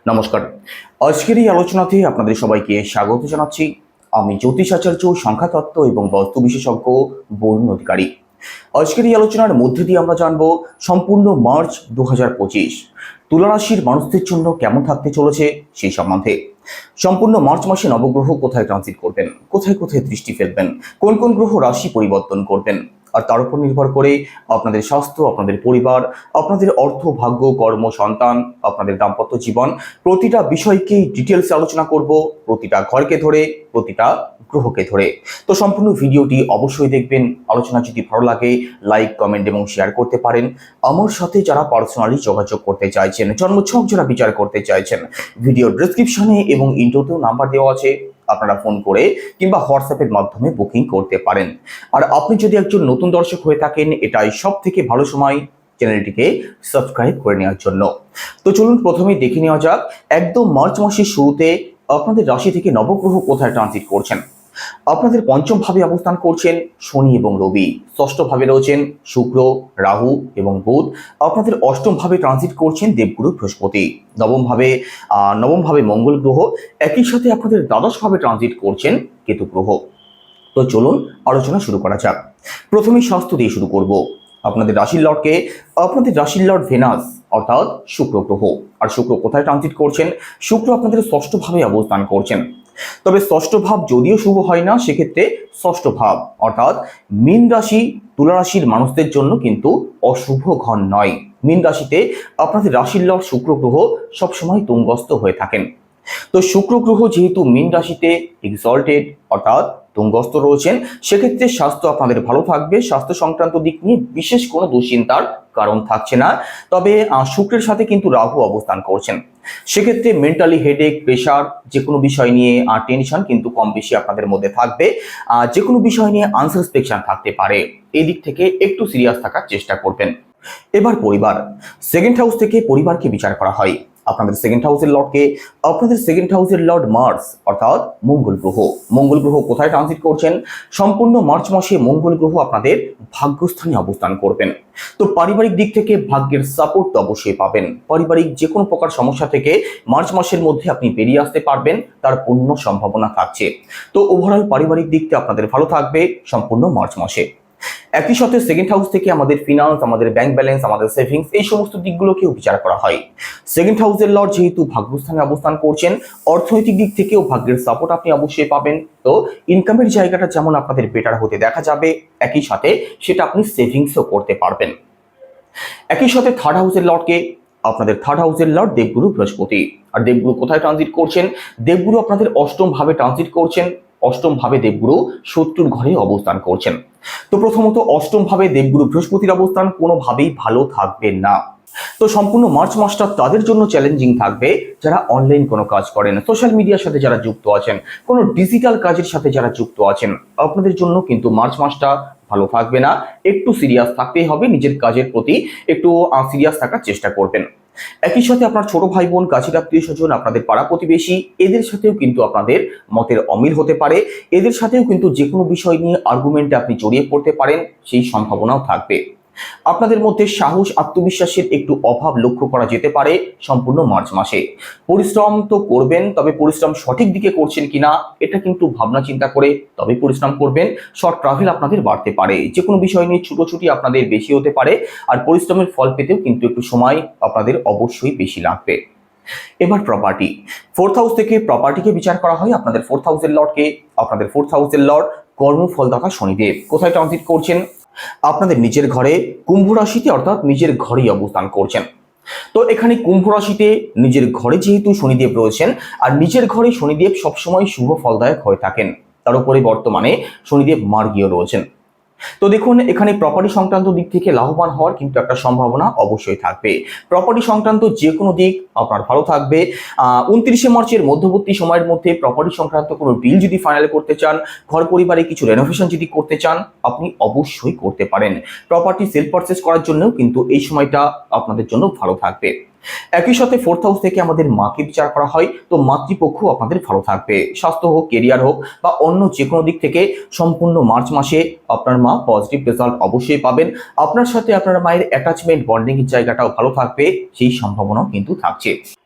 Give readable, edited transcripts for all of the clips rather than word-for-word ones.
নমস্কার। আজকের এই আলোচনাতে আপনাদের সবাইকে স্বাগত জানাচ্ছি। আমি জ্যোতিষাচার্য, সংখ্যাতত্ত্ব এবং বাস্তু বিশেষজ্ঞ বরুণ অধিকারী। আজকের এই আলোচনার মধ্যে দিয়ে আমরা জানবো সম্পূর্ণ মার্চ 2025 তুলা রাশির মানুষদের জন্য কেমন থাকতে চলেছে সেই সম্বন্ধে। সম্পূর্ণ মার্চ মাসে নবগ্রহ কোথায় ট্রানজিট করবেন, কোথায় কোথায় দৃষ্টি ফেলবেন, কোন কোন গ্রহ রাশি পরিবর্তন করবেন, আর তার উপর নির্ভর করে আপনাদের স্বাস্থ্য, আপনাদের পরিবার, আপনাদের অর্থ, ভাগ্য, কর্ম, সন্তান, আপনাদের দাম্পত্য জীবন, প্রতিটা বিষয়কে ডিটেলসে আলোচনা করব, প্রতিটা ঘরকে ধরে, প্রতিটা গ্রহকে ধরে। তো সম্পূর্ণ ভিডিওটি অবশ্যই দেখবেন। আলোচনা যদি ভালো লাগে লাইক, কমেন্ট এবং শেয়ার করতে পারেন। আমার সাথে যারা পার্সোনালি যোগাযোগ করতে চাইছেন, জন্মছক যারা বিচার করতে চাইছেন, ভিডিও ডেসক্রিপশনে এবং ইন্ট্রোতেও নাম্বার দেওয়া আছে, আপনারা ফোন করে কিংবা হোয়াটসঅ্যাপের মাধ্যমে বুকিং করতে পারেন। আর আপনি যদি একজন নতুন দর্শক হয়ে থাকেন, এটাই সব থেকে ভালো সময় চ্যানেলটিকে সাবস্ক্রাইব করে নেওয়ার জন্য। তো চলুন প্রথমেই দেখে নেওয়া যাক একদম মার্চ মাসের শুরুতে আপনাদের রাশি থেকে নবগ্রহ কোথায় ট্রানজিট করছেন। আপনাদের পঞ্চম ভাবে অবস্থান করছেন শনি এবং রবি, ষষ্ঠ ভাবে রয়েছেন শুক্র, রাহু এবং বুধ। আপনাদের অষ্টম ভাবে ট্রানজিট করছেন দেবগুরু বৃহস্পতি, নবম ভাবে মঙ্গল গ্রহ, একই সাথে আপনাদের দ্বাদশ ভাবে ট্রানজিট করছেন কেতু গ্রহ। তো চলুন আলোচনা শুরু করা যাক। প্রথমেই স্বাস্থ্য দিয়ে শুরু করব। আপনাদের রাশির লর্ড ভেনাস অর্থাৎ শুক্র গ্রহ। আর শুক্র কোথায় ট্রানজিট করছেন? শুক্র আপনাদের ষষ্ঠ ভাবে অবস্থান করছেন। তবে ষষ্ঠ ভাব যদিও শুভ হয় না, সেক্ষেত্রে ষষ্ঠ ভাব অর্থাৎ মীন রাশি, তুলা রাশির মানুষদের জন্য কিন্তু অশুভ ঘর নয়। মীন রাশিতে আপনাদের রাশির লর্ড শুক্র গ্রহ সবসময় তুঙ্গস্থ হয়ে থাকেন। তো শুক্র গ্রহ যেহেতু মীন রাশিতে এক্সল্টেড অর্থাৎ তুঙ্গস্থ রয়েছেন, সেক্ষেত্রে স্বাস্থ্য আপনাদের ভালো থাকবে। স্বাস্থ্য সংক্রান্ত দিক নিয়ে বিশেষ কোনো দুশ্চিন্তার কারণ থাকছে না। তবে শুক্রের সাথে কিন্তু রাহু অবস্থান করছেন, সেক্ষেত্রে মেন্টালি হেডেক, প্রেশার, যে কোনো বিষয় নিয়ে টেনশন কিন্তু কম বেশি আপনাদের মধ্যে থাকবে। যে কোনো বিষয় নিয়ে আনসাসপেকশন থাকতে পারে। এই দিক থেকে একটু সিরিয়াস থাকার চেষ্টা করবেন। এবার পরিবার, সেকেন্ড হাউস থেকে পরিবারকে বিচার করা হয়। আপনাদের সেকেন্ড হাউসের লর্ড মার্স অর্থাৎ মঙ্গল গ্রহ কোথায় ট্রানজিট করছেন? সম্পূর্ণ মার্চ মাসে মঙ্গল গ্রহ আপনাদের ভাগ্যস্থানে অবস্থান করবেন। তো পারিবারিক দিক থেকে ভাগ্যের সাপোর্ট তো অবশ্যই পাবেন। পারিবারিক যে কোনো প্রকার সমস্যা থেকে মার্চ মাসের মধ্যে আপনি বেরিয়ে আসতে পারবেন, তার পূর্ণ সম্ভাবনা থাকছে। তো ওভারঅল পারিবারিক দিকটা আপনাদের ভালো থাকবে সম্পূর্ণ মার্চ মাসে। একই সাথে সেকেন্ড হাউস থেকে আমাদের ফিনান্স, আমাদের ব্যাংক ব্যালেন্স, আমাদের সেভিংস, এই সমস্ত দিকগুলোকেও বিচার করা হয়। সেকেন্ড হাউসের লর্ড যেহেতু ভাগ্যস্থানে অবস্থান করছেন, অর্থনৈতিক দিক থেকেও ভাগ্যের সাপোর্ট আপনি অবশ্যই পাবেন। তো ইনকামের জায়গাটা যেমন আপনাদের বেটার হতে দেখা যাবে, একই সাথে সেটা আপনি সেভিংসও করতে পারবেন। একই সাথে আপনাদের থার্ড হাউসের লর্ড দেবগুরু বৃহস্পতি। আর দেবগুরু কোথায় ট্রানজিট করছেন? দেবগুরু আপনাদের অষ্টম ভাবে ট্রানজিট করছেন। অষ্টম ভাবে দেবগুরু শত্রুর ঘরে অবস্থান করছেন। তো প্রথমত অষ্টম ভাবে দেবগুরু বৃহস্পতির অবস্থান কোনোভাবেই ভালো থাকবে না। তো সম্পূর্ণ মার্চ মাসটা তাদের জন্য চ্যালেঞ্জিং থাকবে যারা অনলাইন কোনো কাজ করেন, সোশ্যাল মিডিয়ার সাথে যারা যুক্ত আছেন, কোনো ডিজিটাল কাজের সাথে যারা যুক্ত আছেন, আপনাদের জন্য কিন্তু মার্চ মাসটা ভালো থাকবে না। একটু সিরিয়াস থাকতেই হবে, নিজের কাজের প্রতি একটু সিরিয়াস থাকার চেষ্টা করবেন। একই সাথে আপনার ছোট ভাই বোন, কাছের আত্মীয় স্বজন, আপনাদের পাড়া প্রতিবেশী, এদের সাথেও কিন্তু আপনাদের মতের অমিল হতে পারে। এদের সাথেও কিন্তু যে কোনো বিষয় নিয়ে আর্গুমেন্টে আপনি জড়িয়ে পড়তে পারেন, সেই সম্ভাবনাও থাকবে। আপনাদের মধ্যে সাহস, আত্মবিশ্বাসের একটু অভাব লক্ষ্য করা যেতে পারে সম্পূর্ণ মার্চ মাসে। পরিশ্রম তো করবেন, তবে পরিশ্রম সঠিক দিকে করছেন কিনা এটা কিন্তু ভাবনা চিন্তা করে তবে পরিশ্রম করবেন। শর্ট ট্রাভেল আপনাদের বাড়তে পারে, যে কোনো বিষয় নিয়ে ছুটোছুটি আপনাদের বেশি হতে পারে। আর পরিশ্রমের ফল পেতেও কিন্তু একটু সময় আপনাদের অবশ্যই বেশি লাগবে। এবার প্রপার্টি, ফোর্থ হাউস থেকে প্রপার্টিকে বিচার করা হয়। আপনাদের ফোর্থ হাউসের লর্ড কর্মফলদাতা শনিদেব কোথায় ট্রানজিট করছেন? আপনাদের নিজের ঘরে কুম্ভ রাশিতে অর্থাৎ নিজের ঘরেই অবস্থান করছেন। তো এখানে কুম্ভ রাশিতে নিজের ঘরে যেহেতু শনিদেব রয়েছেন, আর নিজের ঘরে শনিদেব সবসময় শুভ ফলদায়ক হয়ে থাকেন, তার উপরে বর্তমানে শনিদেব মার্গীয় রয়েছেন। তো দেখুন, এখানে প্রপার্টি সংক্রান্ত দিক থেকে লাভবান হওয়ার কিন্তু একটা সম্ভাবনা অবশ্যই থাকবে। প্রপার্টি সংক্রান্ত যে কোনো দিক আপনার ভালো থাকবে। 29শে মার্চের মধ্যবর্তী সময়ের মধ্যে প্রপার্টি সংক্রান্ত কোনো ডিল যদি ফাইনাল করতে চান, ঘর পরিবারে কিছু রেনোভেশন যদি করতে চান, আপনি অবশ্যই করতে পারেন। প্রপার্টি সেল পারচেজ করার জন্যও কিন্তু এই সময়টা আপনাদের জন্য ভালো থাকবে। একই সাথে ফোর্থ হাউস থেকে আমাদের মাকে বিচার করা হয়। তো মাতৃপক্ষ আপনাদের ভালো থাকবে। স্বাস্থ্য হোক, কেরিয়ার হোক বা অন্য যে কোনো দিক থেকে সম্পূর্ণ মার্চ মাসে আপনার মা পজিটিভ রেজাল্ট অবশ্যই পাবেন। আপনার সাথে আপনার মায়ের অ্যাটাচমেন্ট, বন্ডিং এর জায়গাটাও ভালো থাকবে, সেই সম্ভাবনাও কিন্তু থাকছে।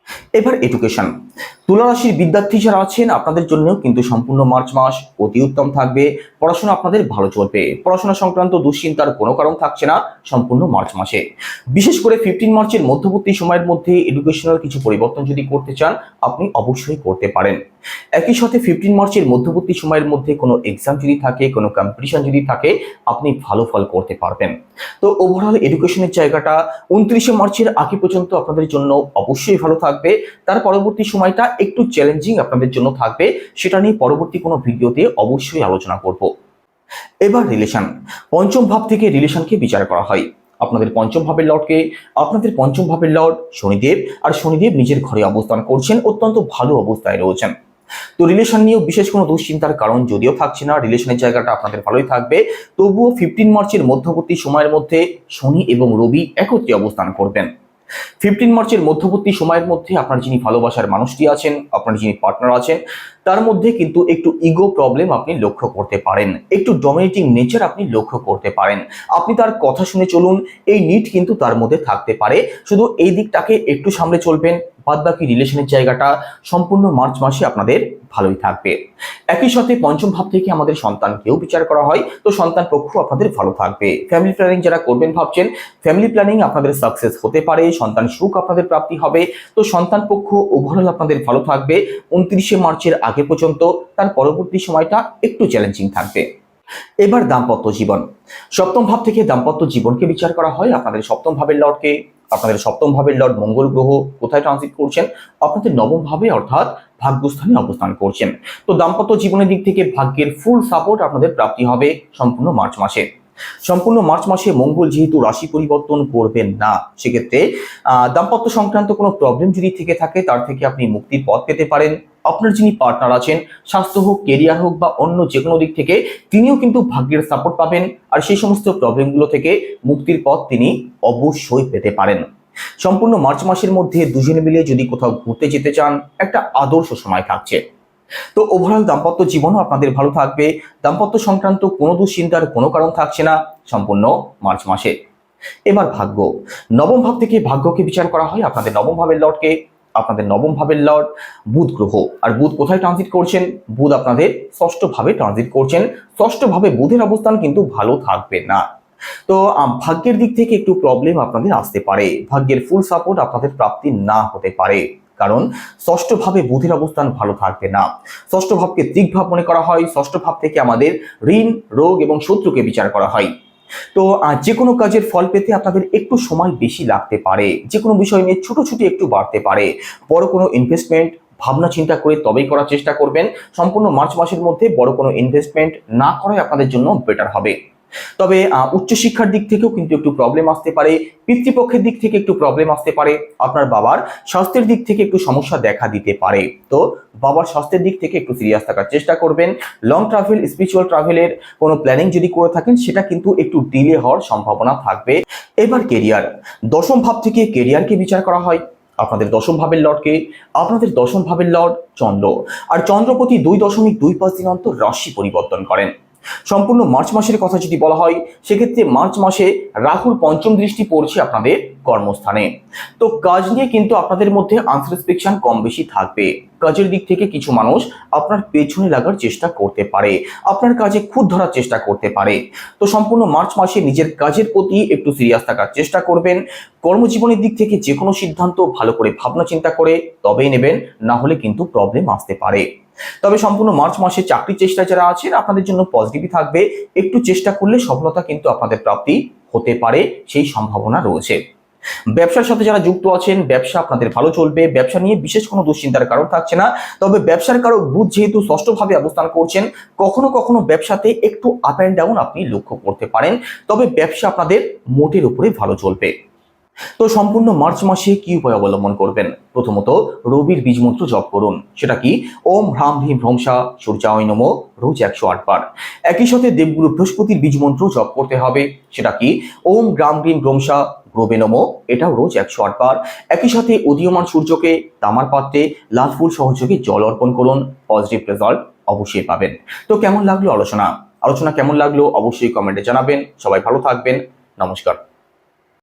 এবার এডুকেশন, তুলা রাশির বিদ্যার্থী যারা আছেন আপনাদের জন্য কিন্তু সম্পূর্ণ মার্চ মাস অতি উত্তম থাকবে। পড়াশোনা আপনাদের ভালো চলবে, পড়াশোনা সংক্রান্ত দুশ্চিন্তার কোনো কারণ থাকছে না সম্পূর্ণ মার্চ মাসে। বিশেষ করে 15 মার্চের মধ্যবর্তী সময়ের মধ্যে এডুকেশনাল কিছু পরিবর্তন যদি করতে চান আপনি অবশ্যই করতে পারেন। একই সাথে 15 মার্চের মধ্যবর্তী সময়ের মধ্যে কোনো এক্সাম যদি থাকে, কোনো কম্পিটিশন যদি থাকে, আপনি ভালো ফল করতে পারবেন। তো ওভারঅল এডুকেশনের জায়গাটা 29শে মার্চের আগে পর্যন্ত আপনাদের জন্য অবশ্যই ভালো থাকবে। তার পরবর্তী সময়টা একটু চ্যালেঞ্জিং আপনাদের জন্য থাকবে, সেটা নিয়ে পরবর্তী কোনো ভিডিওতে অবশ্যই আলোচনা করব। এবার রিলেশন, পঞ্চম ভাব থেকে রিলেশনকে বিচার করা হয়। আপনাদের পঞ্চম ভাবের লর্ডকে, আপনাদের পঞ্চম ভাবের লর্ড শনিদেব, আর শনিদেব নিজের ঘরে অবস্থান করছেন, অত্যন্ত ভালো অবস্থায় রয়েছেন। তো রিলেশন নিয়েও বিশেষ কোনো দুশ্চিন্তার কারণ যদিও থাকছে না, রিলেশনের জায়গাটা আপনাদের ভালোই থাকবে। তবুও 15 মার্চের মধ্যবর্তী সময়ের মধ্যে শনি এবং রবি একত্রে অবস্থান করবেন। 15 মার্চের মধ্যবর্তী সময়ের মধ্যে আপনার যিনি ভালোবাসার মানুষটি আছেন, আপনার যিনি পার্টনার আছেন, তার মধ্যে কিন্তু একটু ইগো প্রবলেম আপনি লক্ষ্য করতে পারেন, একটু ডমিনেটিং নেচার আপনি লক্ষ্য করতে পারেন। আপনি তার কথা শুনে চলুন, এই নিড কিন্তু তার মধ্যে থাকতে পারে। শুধু এই দিকটাকে একটু সামলে চলবেন, বাদ বাকি রিলেশনের জায়গাটা সম্পূর্ণ মার্চ মাসে আপনাদের ভালোই থাকবে। একই সাথে পঞ্চম ভাব থেকে আমাদের সন্তানকেও বিচার করা হয়, তো সন্তান পক্ষ আপনাদের ভালো থাকবে। ফ্যামিলি প্ল্যানিং যারা করবেন ভাবছেন, ফ্যামিলি প্ল্যানিং আপনাদের সাকসেস হতে পারে, সন্তান সুখ আপনাদের প্রাপ্তি হবে। তো সন্তান পক্ষ ওভারঅল আপনাদের ভালো থাকবে 29শে মার্চের আগে পর্যন্ত। তার পরবর্তী সময়টা একটু চ্যালেঞ্জিং থাকবে। এবার দাম্পত্য জীবন, সপ্তম ভাব থেকে দাম্পত্য জীবনকে বিচার করা হয়। আপনাদের সপ্তম ভাবের লর্ডকে, আপনাদের সপ্তম ভাবের লর্ড মঙ্গল গ্রহ কোথায় ট্রানজিট করছেন? আপনাদের নবম ভাবে অর্থাৎ ভাগ্যস্থানে অবস্থান করছেন। তো দাম্পত্য জীবনের দিক থেকে ভাগ্যের ফুল সাপোর্ট আপনাদের প্রাপ্তি হবে সম্পূর্ণ মার্চ মাসে। সম্পূর্ণ মার্চ মাসে মঙ্গল যেহেতু রাশি পরিবর্তন করবেন না, সেক্ষেত্রে দাম্পত্য সংক্রান্ত কোনো প্রবলেম যদি থেকে থাকে তার থেকে আপনি মুক্তির পথ পেতে পারেন। আপনার যিনি পার্টনার আছেন, স্বাস্থ্য হোক, কেরিয়ার হোক বা অন্য যে কোনো দিক থেকে, তিনিও কিন্তু ভাগ্যের সাপোর্ট পাবেন, আর সেই সমস্ত প্রবলেমগুলো থেকে মুক্তির পথ তিনি অবশ্যই পেতে পারেন। সম্পূর্ণ মার্চ মাসের মধ্যে দুজনে মিলে যদি কোথাও ঘুরতে যেতে চান, একটা আদর্শ সময় থাকছে। তো ওভারঅল দাম্পত্য জীবনও আপনাদের ভালো থাকবে, দাম্পত্য সংক্রান্ত কোনো দুশ্চিন্তার কোনো কারণ থাকছে না সম্পূর্ণ মার্চ মাসে। এবার ভাগ্য, নবম ভাব থেকে ভাগ্যকে বিচার করা হয়। আপনাদের নবম ভাবের লর্ডকে, আপনাদের নবম ভাবের লর্ড বুধ গ্রহ, আর বুধ কোথায় ট্রানজিট করছেন? বুধ আপনাদের ষষ্ঠ ভাবে ট্রানজিট করছেন। ষষ্ঠ ভাবে বুধের অবস্থান কিন্তু ভালো থাকবে না। তো ভাগ্যের দিক থেকে একটু প্রবলেম আপনাদের আসতে পারে, ভাগ্যের ফুল সাপোর্ট আপনাদের প্রাপ্তি না হতে পারে, কারণ ষষ্ঠ ভাবে বুধের অবস্থান ভালো থাকবে না। ষষ্ঠ ভাবকে দিগ্ভাব মনে করা হয়। ষষ্ঠ ভাব থেকে আমাদের ঋণ, রোগ এবং শত্রুকে বিচার করা হয়। তো যে কোনো কাজের ফল পেতে আপনাদের একটু সময় বেশি লাগতে পারে, যে কোনো বিষয় নিয়ে ছুটোছুটি একটু বাড়তে পারে। বড় কোনো ইনভেস্টমেন্ট ভাবনা চিন্তা করে তবেই করার চেষ্টা করবেন। সম্পূর্ণ মার্চ মাসের মধ্যে বড় কোনো ইনভেস্টমেন্ট না করাই আপনাদের জন্য বেটার হবে। তবে উচ্চশিক্ষার দিক থেকেও কিন্তু একটু প্রবলেম আসতে পারে, পিতৃপক্ষের দিক থেকে একটু প্রবলেম আসতে পারে, আপনার বাবার স্বাস্থ্যের দিক থেকে একটু সমস্যা দেখা দিতে পারে। তো বাবার স্বাস্থ্যের দিক থেকে একটু সিরিয়াস থাকার চেষ্টা করবেন। লং ট্রাভেল, স্পিরিচুয়াল ট্রাভেলের কোনো প্ল্যানিং যদি করে থাকেন, সেটা কিন্তু একটু ডিলে হওয়ার সম্ভাবনা থাকবে। এবার কেরিয়ার, দশম ভাব থেকে কেরিয়ারকে বিচার করা হয়। আপনাদের দশম ভাবের লর্ডকে, আপনাদের দশম ভাবের লর্ড চন্দ্র, আর চন্দ্রপতি 2.25 দিন অন্তর রাশি পরিবর্তন করেন। সম্পূর্ণ মার্চ মাসের কথা যদি বলা হয়, সেক্ষেত্রে মার্চ মাসে রাহুর পঞ্চম দৃষ্টি পড়ছে আপনাদের কর্মস্থানে। তো কাজ নিয়ে কিন্তু আপনাদের মধ্যে আনস্যাটিসফ্যাকশন কম বেশি থাকবে। কাজের দিক থেকে কিছু মানুষ আপনার পেছনে লাগার চেষ্টা করতে পারে, আপনার কাজে খুঁত ধরার চেষ্টা করতে পারে। তো সম্পূর্ণ মার্চ মাসে নিজের কাজের প্রতি একটু সিরিয়াস থাকার চেষ্টা করবেন। কর্মজীবনের দিক থেকে যে কোনো সিদ্ধান্ত ভালো করে ভাবনা চিন্তা করে তবেই নেবেন, না হলে কিন্তু প্রবলেম আসতে পারে। তবে সম্পূর্ণ মার্চ মাসে চাকরির চেষ্টা যারা আছেন আপনাদের জন্য পজিটিভই থাকবে। একটু চেষ্টা করলে সফলতা কিন্তু আপনাদের প্রাপ্তি হতে পারে, সেই সম্ভাবনা রয়েছে। ব্যবসার সাথে যারা যুক্ত আছেন, ব্যবসা আপনাদের ভালো চলবে, ব্যবসা নিয়ে বিশেষ কোনো দুশ্চিন্তার কারণ থাকছে না। তবে ব্যবসার কারক বুধ যেহেতু ষষ্ঠভাবে অবস্থান করছেন, কখনো কখনো ব্যবসাতে একটু আপ অ্যান্ড ডাউন আপনি লক্ষ্য করতে পারেন। তবে ব্যবসা আপনাদের মোটের উপরে ভালো চলবে। তো সম্পূর্ণ মার্চ মাসে কি উপায় অবলম্বন করবেন? প্রথমত রবির বীজমন্ত্র জপ করুন, সেটা কি ওম হ্রাম হ্রিম ভ্রংসা সূর্যায় নমঃ, রোজ 108 বার। একই সাথে দেবগুরু বৃহস্পতির বীজমন্ত্র জপ করতে হবে, সেটা কি ওম গ্রাম হ্রিম ভ্রংসা গ্রবে নমঃ, এটাও রোজ 108 বার। একই সাথে উদীয়মান সূর্যকে তামার পাত্রে লাল ফুল সহযোগে জল অর্পণ করুন, পজিটিভ রেজাল্ট অবশ্যই পাবেন। তো কেমন লাগলো আলোচনা কেমন লাগলো অবশ্যই কমেন্টে জানাবেন। সবাই ভালো থাকবেন, নমস্কার।